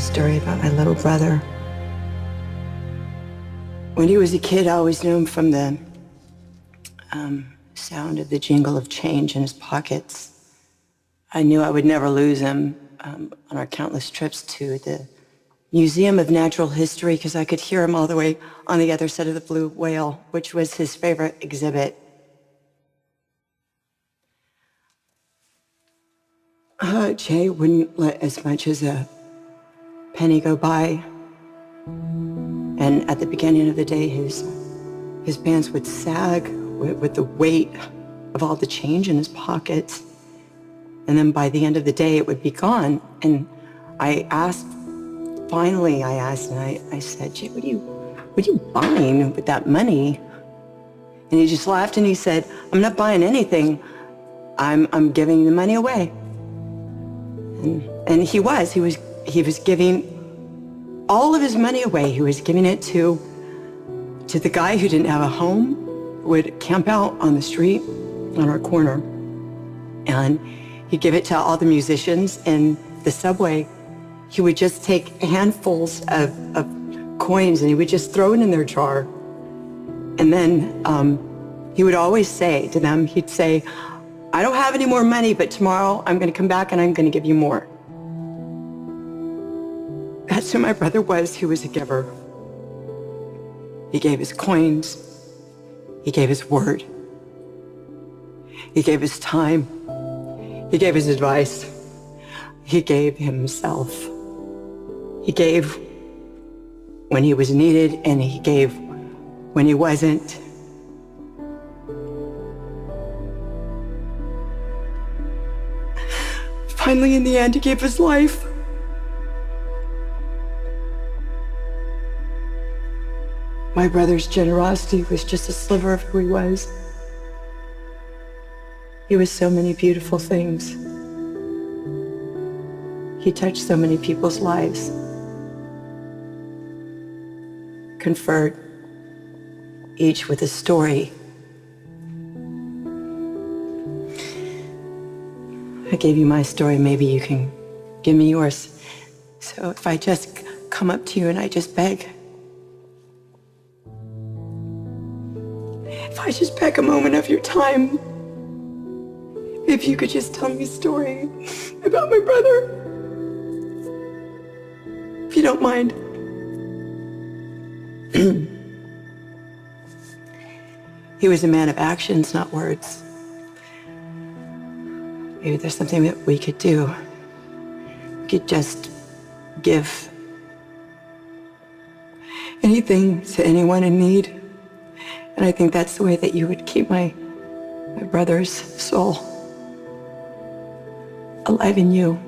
story about my little brother. When he was a kid, I always knew him from the sound of the jingle of change in his pockets. I knew I would never lose him on our countless trips to the Museum of Natural History because I could hear him all the way on the other side of the blue whale, which was his favorite exhibit. Jay wouldn't let as much as a penny go by. And at the beginning of the day, his pants would sag with the weight of all the change in his pockets. And then by the end of the day, it would be gone. And finally I asked, and I said, Jay, what are you buying with that money? And he just laughed and he said, I'm not buying anything. I'm giving the money away. And he was giving all of his money away. He was giving it to the guy who didn't have a home, who would camp out on the street on our corner. And he'd give it to all the musicians in the subway. He would just take handfuls of coins and he would just throw it in their jar. And then he would always say to them, he'd say, I don't have any more money, but tomorrow I'm going to come back and I'm going to give you more. That's who my brother was. He was a giver. He gave his coins. He gave his word. He gave his time. He gave his advice. He gave himself. He gave when he was needed, and he gave when he wasn't. Finally, in the end, he gave his life. My brother's generosity was just a sliver of who he was. He was so many beautiful things. He touched so many people's lives. Conferred, each with a story. I gave you my story, maybe you can give me yours. So if I just come up to you and I just beg, if I just beg a moment of your time, if you could just tell me a story about my brother, if you don't mind. He was a man of actions, not words. Maybe there's something that we could do. We could just give anything to anyone in need. And I think that's the way that you would keep my brother's soul alive in you.